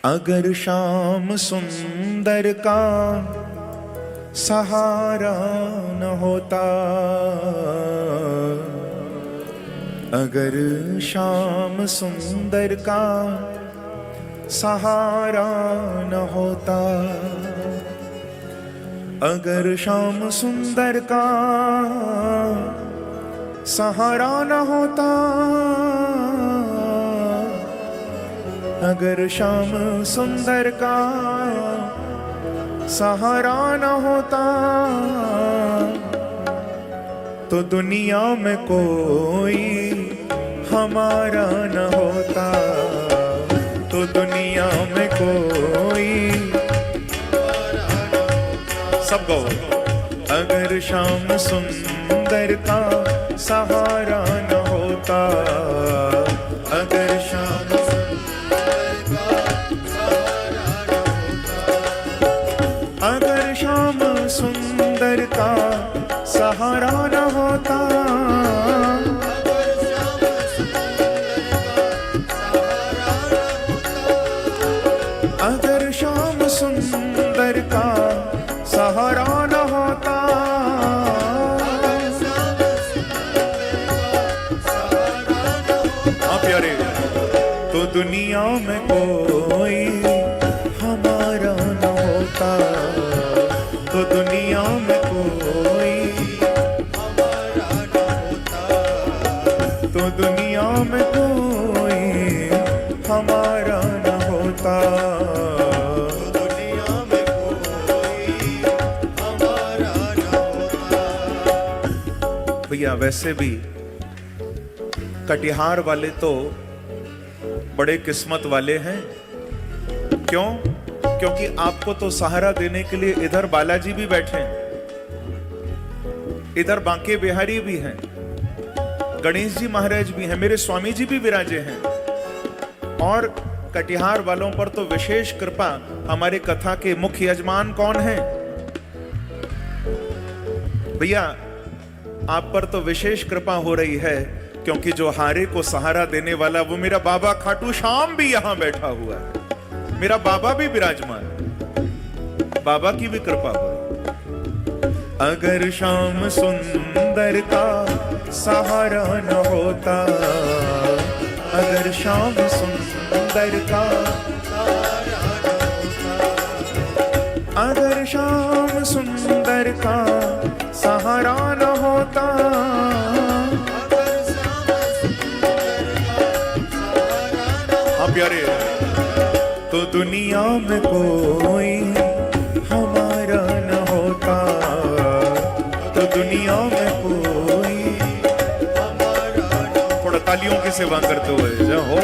अगर श्याम सुंदर का सहारा न होता, अगर श्याम सुंदर का सहारा न होता, अगर श्याम सुंदर का सहारा न होता, अगर श्याम सुंदर का सहारा न होता, तो दुनिया में कोई हमारा न होता, तो दुनिया में कोई सब गाओ। अगर श्याम सुंदर का सहारा न होता, अगर श्याम अगर श्याम सुंदर का सहारा न होता, अगर श्याम सुंदर का सहारा न होता, हाँ प्यारे, तो दुनिया में कोई हमारा न होता, तो दुनिया में कोई हमारा न होता, तो दुनिया में कोई हमारा न होता, तो दुनिया में कोई हमारा न होता। भैया वैसे भी कटिहार वाले तो बड़े किस्मत वाले हैं। क्यों? क्योंकि आपको तो सहारा देने के लिए इधर बालाजी भी बैठे हैं, इधर बांके बिहारी भी हैं, गणेश जी महाराज भी हैं, मेरे स्वामी जी भी विराजे हैं। और कटिहार वालों पर तो विशेष कृपा, हमारे कथा के मुख्य यजमान कौन हैं? भैया आप पर तो विशेष कृपा हो रही है, क्योंकि जो हारे को सहारा देने वाला वो मेरा बाबा खाटू श्याम भी यहां बैठा हुआ है, मेरा बाबा भी विराजमान, बाबा की भी कृपा हो। अगर श्याम सुंदर का सहारा न होता, अगर श्याम सुंदर का सहारा न होता, अगर श्याम सुंदर का सहारा न होता, हाँ प्यारे, तो दुनिया में कोई हमारा न होता, तो दुनिया में कोई हमारा न। थोड़ा तालियों की सेवा करते हुए जय हो।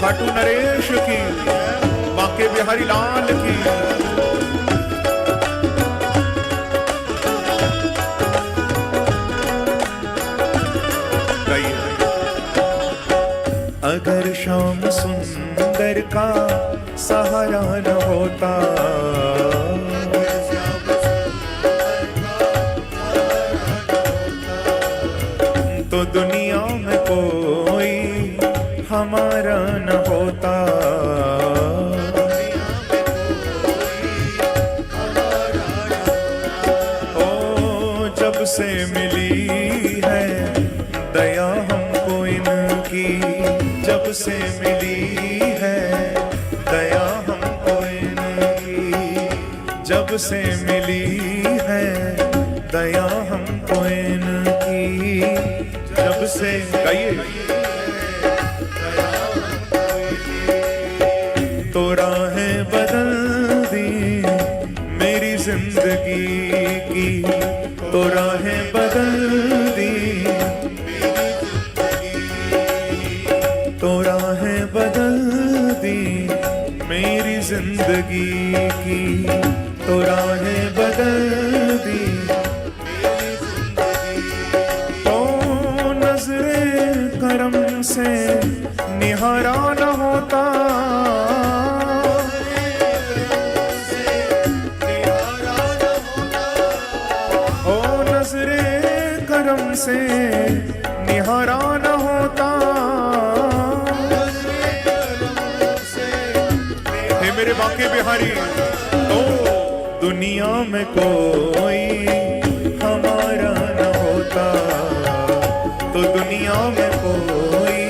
खाटू नरेश की, बांके बिहारी लाल की। अगर श्याम सुंदर का सहारा न होता, तो दुनिया में कोई हमारा न होता, ओ जब से मिली है दया हमको इनकी, जब से मिली है दया हमको इनकी, जब से मिली है दया हमको इनकी, जब से गाइए तो राहें बदल दी मेरी जिंदगी की, तो राहें बदल दी, तो राहें बदल दी मेरी जिंदगी की, तो राहें बदल से निहारा न होता। हे मेरे बांके बिहारी, तो दुनिया में कोई हमारा न होता, तो दुनिया में कोई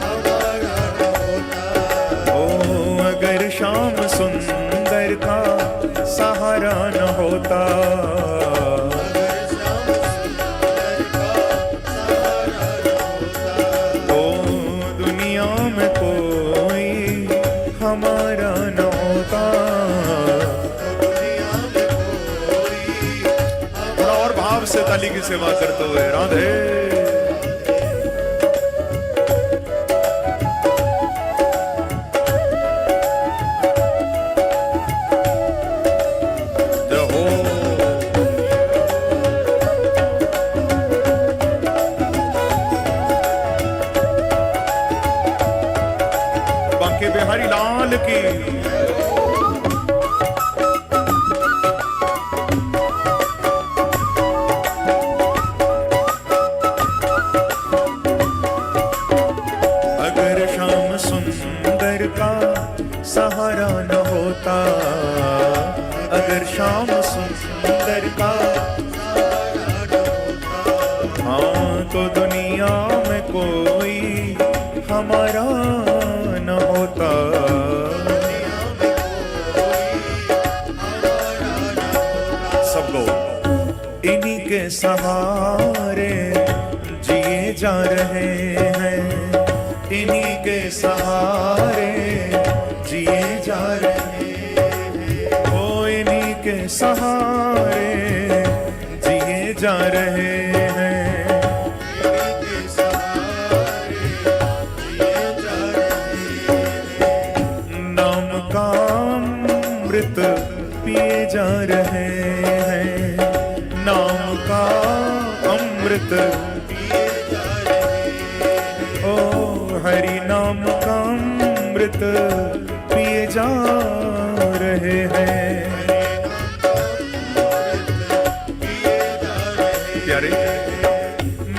हमारा न होता। ओ अगर श्याम सुंदर का सहारा न होता, तो दुनिया में कोई हमारा न होता। थोड़ा और भाव से ताली की सेवा करते हुए राधे। बांके बिहारी लाल की। अगर श्याम सुंदर का सहारा न होता, अगर श्याम सुंदर का हाँ, तो दुनिया में कोई हमारा न होता। सब लोग इन्हीं के सहारे जिए जा रहे हैं, इन्हीं के सहारे जिए जा रहे हैं। ओ इन्हीं के सहारे जिए जा रहे हैं। नाम का अमृत पिए जा रहे हैं, नाम का अमृत पिए जा रहे हैं। ओ हरि नाम का अमृत पिए जा रहे हैं। प्यारे,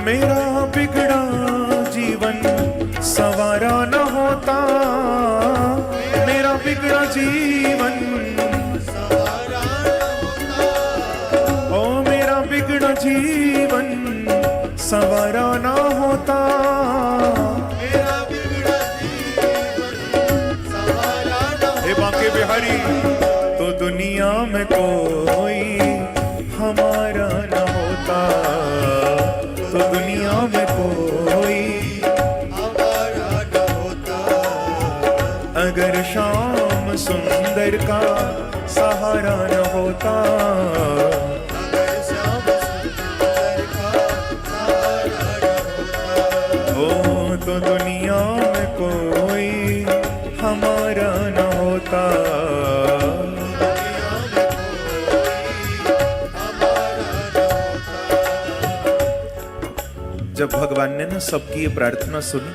मेरा बिगड़ा जीवन सवारा न होता, मेरा बिगड़ा जीवन सवारा न होता। ओ मेरा बिगड़ा जीवन सवारा न होता, मेरा बिगड़ा जीवन सवारा न होता। हे बांके बिहारी, तो दुनिया में कोई हमारा न होता, तो दुनिया में कोई हमारा न होता। अगर श्याम सुंदर का सहारा न होता, अगर श्याम सुंदर का सहारा न होता। ओ तो दुनिया में कोई हमारा न होता। जब भगवान ने ना सबकी ये प्रार्थना सुनी,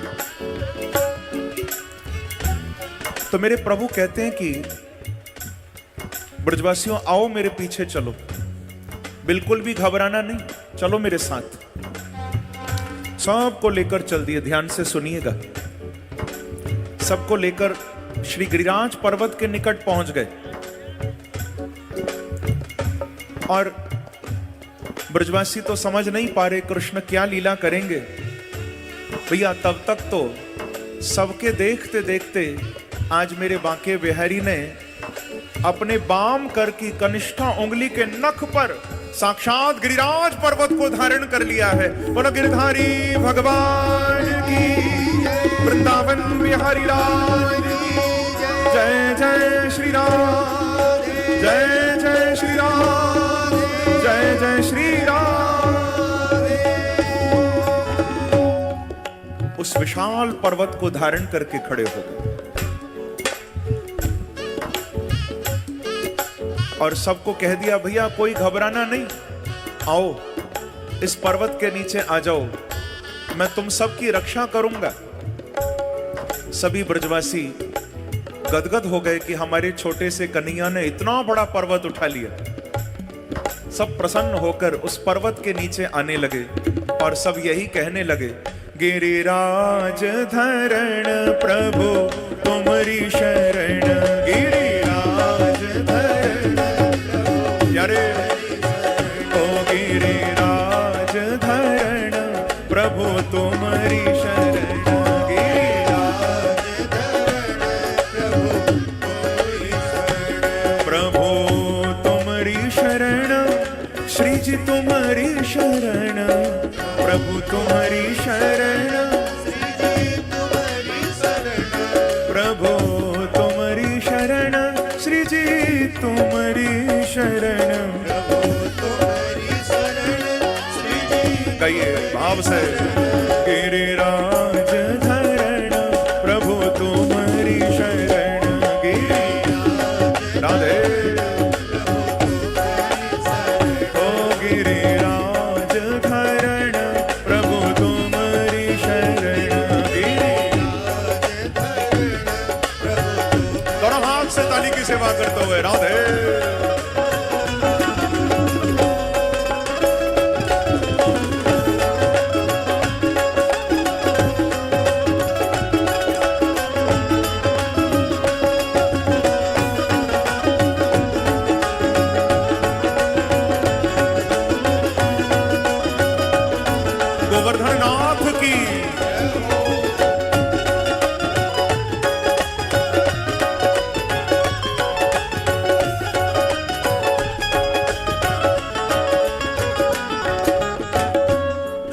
तो मेरे प्रभु कहते हैं कि ब्रजवासियों आओ मेरे पीछे चलो, बिल्कुल भी घबराना नहीं, चलो मेरे साथ। सबको लेकर चल दिए, ध्यान से सुनिएगा। सबको लेकर श्री गिरिराज पर्वत के निकट पहुंच गए और ब्रजवासी तो समझ नहीं पा रहे कृष्ण क्या लीला करेंगे। भैया तब तक तो सबके देखते देखते आज मेरे बांके बिहारी ने अपने बाम कर की कनिष्ठा उंगली के नख पर साक्षात गिरिराज पर्वत को धारण कर लिया है। बोलो गिरधारी भगवान की, वृंदावन बिहारी लाल की जय। जय श्री राम, जय जय श्री राम, जय जय श्री राम। उस विशाल पर्वत को धारण करके खड़े हो गए और सबको कह दिया भैया कोई घबराना नहीं, आओ इस पर्वत के नीचे आ जाओ, मैं तुम सबकी रक्षा करूंगा। सभी ब्रजवासी गदगद हो गए कि हमारे छोटे से कन्हैया ने इतना बड़ा पर्वत उठा लिया। सब प्रसन्न होकर उस पर्वत के नीचे आने लगे। और सब यही कहने लगे, गिरिराज धरण प्रभु तुम्हारी शरण, गिरिराज धरण यारे ओ गिरिराज धरण प्रभु तुम्हारी शरण, गिरिराज धरण प्रभु तुम्हारी शरण, श्री जी तुम्हारी शरण, प्रभु तुम्हारी शरण, प्रभु तुम्हारी शरण, श्री जी तुम्हारी शरण, कहिए भाव से, गिरिराज धरण प्रभु तुम्हारी शरण, गिरिराज राधे ओ गिरिराज धरण प्रभु तुम्हारी शरण, गिरिराज दोनों हाथ से ताली की सेवा करते हुए राधे। गोवर्धन नाथ की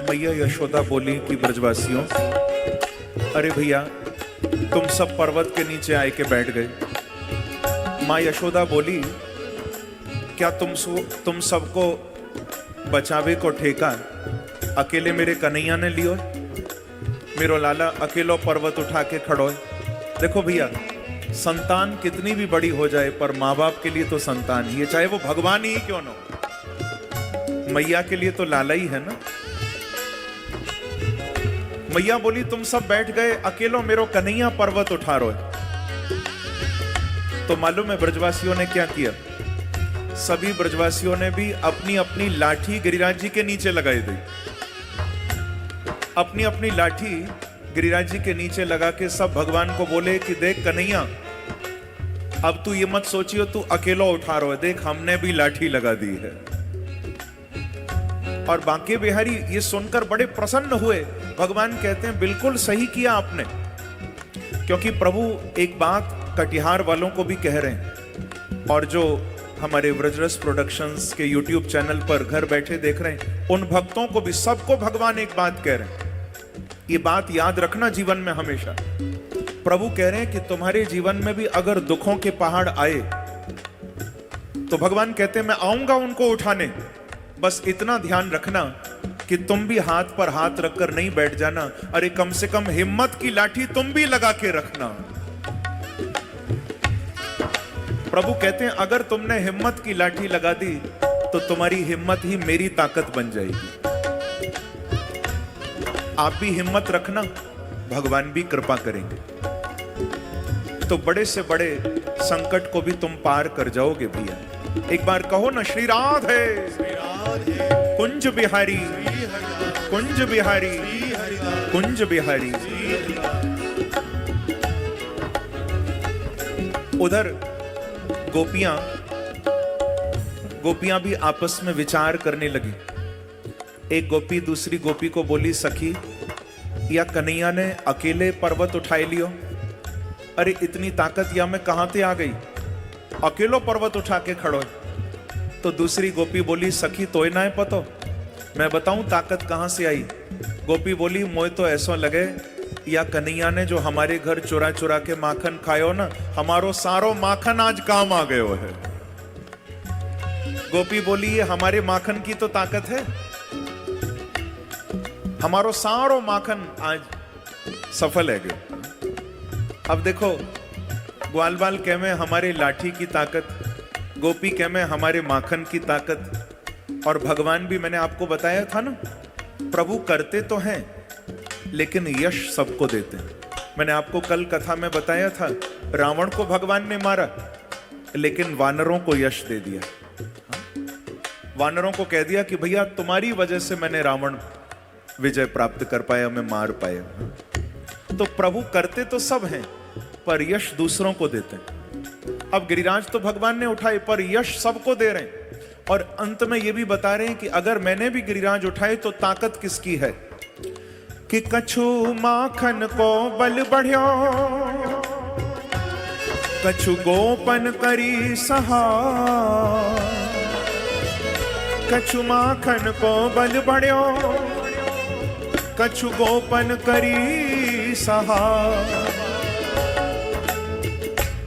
मैया यशोदा बोली कि ब्रजवासियों, अरे भैया तुम सब पर्वत के नीचे आए के बैठ गए। माँ यशोदा बोली, क्या तुम सबको बचावे को ठेका अकेले मेरे कन्हैया ने लियो, मेरो लाला अकेलो पर्वत उठा के खड़ो। देखो भैया, संतान कितनी भी बड़ी हो जाए पर माँ बाप के लिए तो संतान ही है, चाहे वो भगवान ही क्यों ना हो। मैया के लिए तो लाला ही है ना। मैया बोली, तुम सब बैठ गए, अकेलो मेरो कन्हैया पर्वत उठा रो। तो मालूम है ब्रजवासियों ने क्या किया? सभी ब्रजवासियों ने भी अपनी अपनी लाठी गिरिराज जी के नीचे लगाई दी। अपनी अपनी लाठी गिरिराज जी के नीचे लगा के सब भगवान को बोले कि देख कन्हैया, अब तू ये मत सोचियो तू अकेला उठा रहा है, देख हमने भी लाठी लगा दी है। और बांके बिहारी ये सुनकर बड़े प्रसन्न हुए। भगवान कहते हैं बिल्कुल सही किया आपने, क्योंकि प्रभु एक बात कटिहार वालों को भी कह रहे हैं, और जो हमारे व्रजरस प्रोडक्शंस के YouTube चैनल पर घर बैठे देख रहे हैं, उन भक्तों को भी, सबको भगवान एक बात कह रहे हैं। ये बात याद रखना जीवन में हमेशा। प्रभु कह रहे हैं कि तुम्हारे जीवन में भी अगर दुखों के पहाड़ आए तो भगवान कहते हैं मैं आऊंगा उनको उठाने, बस इतना ध्यान रखना कि तुम भी हाथ पर हाथ रखकर नहीं बैठ जाना, अरे कम से कम हिम्मत की लाठी तुम भी लगा के रखना। प्रभु कहते हैं अगर तुमने हिम्मत की लाठी लगा दी तो तुम्हारी हिम्मत ही मेरी ताकत बन जाएगी। आप भी हिम्मत रखना, भगवान भी कृपा करेंगे, तो बड़े से बड़े संकट को भी तुम पार कर जाओगे भैया। एक बार कहो ना, श्री राधे कुंज बिहारी, कुंज बिहारी, कुंज बिहारी। उधर गोपियां भी आपस में विचार करने लगी। एक गोपी दूसरी गोपी को बोली, सखी या कन्हैया ने अकेले पर्वत उठाए लियो, अरे इतनी ताकत या में कहां से आ गई, अकेलो पर्वत उठा के खड़ो। तो दूसरी गोपी बोली, सखी तोय ना है पतो, मैं बताऊं ताकत कहां से आई। गोपी बोली, मोए तो ऐसा लगे या कन्हैया ने जो हमारे घर चुरा चुरा के माखन खायो ना, हमारो सारो माखन आज काम आ गयो है। गोपी बोली, ये हमारे माखन की तो ताकत है, हमारो सारो माखन आज सफल है गयो। अब देखो, ग्वाल बाल कह में हमारे लाठी की ताकत, गोपी कह में हमारे माखन की ताकत, और भगवान भी मैंने आपको बताया था ना, प्रभु करते तो हैं लेकिन यश सबको देते हैं। मैंने आपको कल कथा में बताया था, रावण को भगवान ने मारा लेकिन वानरों को यश दे दिया। वानरों को कह दिया कि भैया तुम्हारी वजह से मैंने रावण विजय प्राप्त कर पाया, मैं मार पाया। तो प्रभु करते तो सब हैं, पर यश दूसरों को देते हैं। अब गिरिराज तो भगवान ने उठाए, पर यश सबको दे रहे हैं। और अंत में ये भी बता रहे हैं कि अगर मैंने भी गिरिराज उठाए तो ताकत किसकी है? कि कछु माखन को बल बढ़्यो, कछु गोपन करी सहा। कछु माखन को बल बढ़्यो, कछु गोपन करी सहा।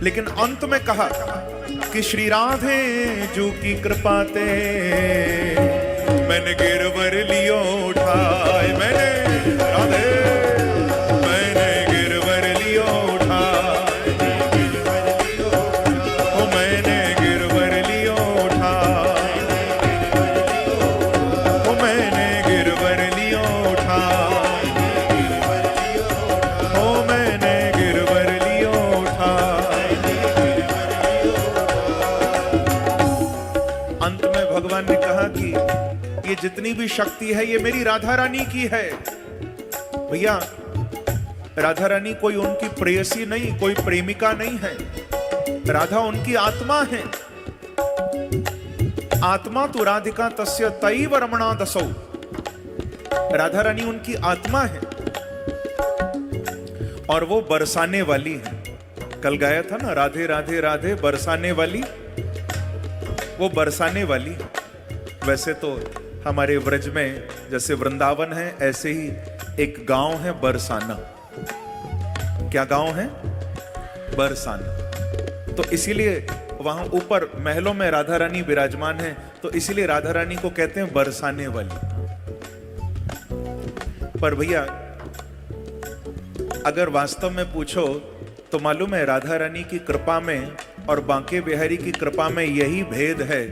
लेकिन अंत में कहा कि श्री राधे जू की कृपा ते मैंने गिरवर लियो उठाए। मैंने राधे मैंने गिरवर लियो उठाए, ओ मैंने गिरवर लियो उठाए, ओ मैंने गिरवर लियो उठाए, ओ मैंने गिरवर लियो उठाए। अंत में भगवान ने कहा कि ये जितनी भी शक्ति है ये मेरी राधा रानी की है। भैया राधा रानी कोई उनकी प्रेयसी नहीं, कोई प्रेमिका नहीं है। राधा उनकी आत्मा है। आत्मा तो राधिका तस्य तैव रमणा दसौ। राधा रानी उनकी आत्मा है और वो बरसाने वाली है। कल गाया था ना, राधे राधे राधे बरसाने वाली, वो बरसाने वाली। वैसे तो हमारे व्रज में जैसे वृंदावन है, ऐसे ही एक गांव है बरसाना। क्या गांव है? बरसाना। तो इसीलिए वहां ऊपर महलों में राधा रानी विराजमान है, तो इसीलिए राधा रानी को कहते हैं बरसाने वाली। पर भैया अगर वास्तव में पूछो तो मालूम है राधा रानी की कृपा में और बांके बिहारी की कृपा में यही भेद है।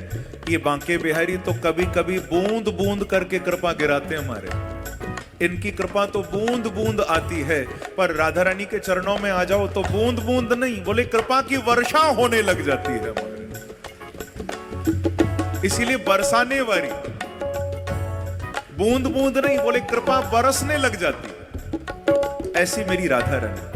ये बांके बिहारी तो कभी कभी बूंद बूंद करके कृपा गिराते हैं हमारे। इनकी कृपा तो बूंद बूंद आती है, पर राधा रानी के चरणों में आ जाओ तो बूंद बूंद नहीं, बोले कृपा की वर्षा होने लग जाती है हमारे। इसीलिए बरसाने वाली, बूंद बूंद नहीं, बोले कृपा बरसने लग जाती है। ऐसी मेरी राधा रानी।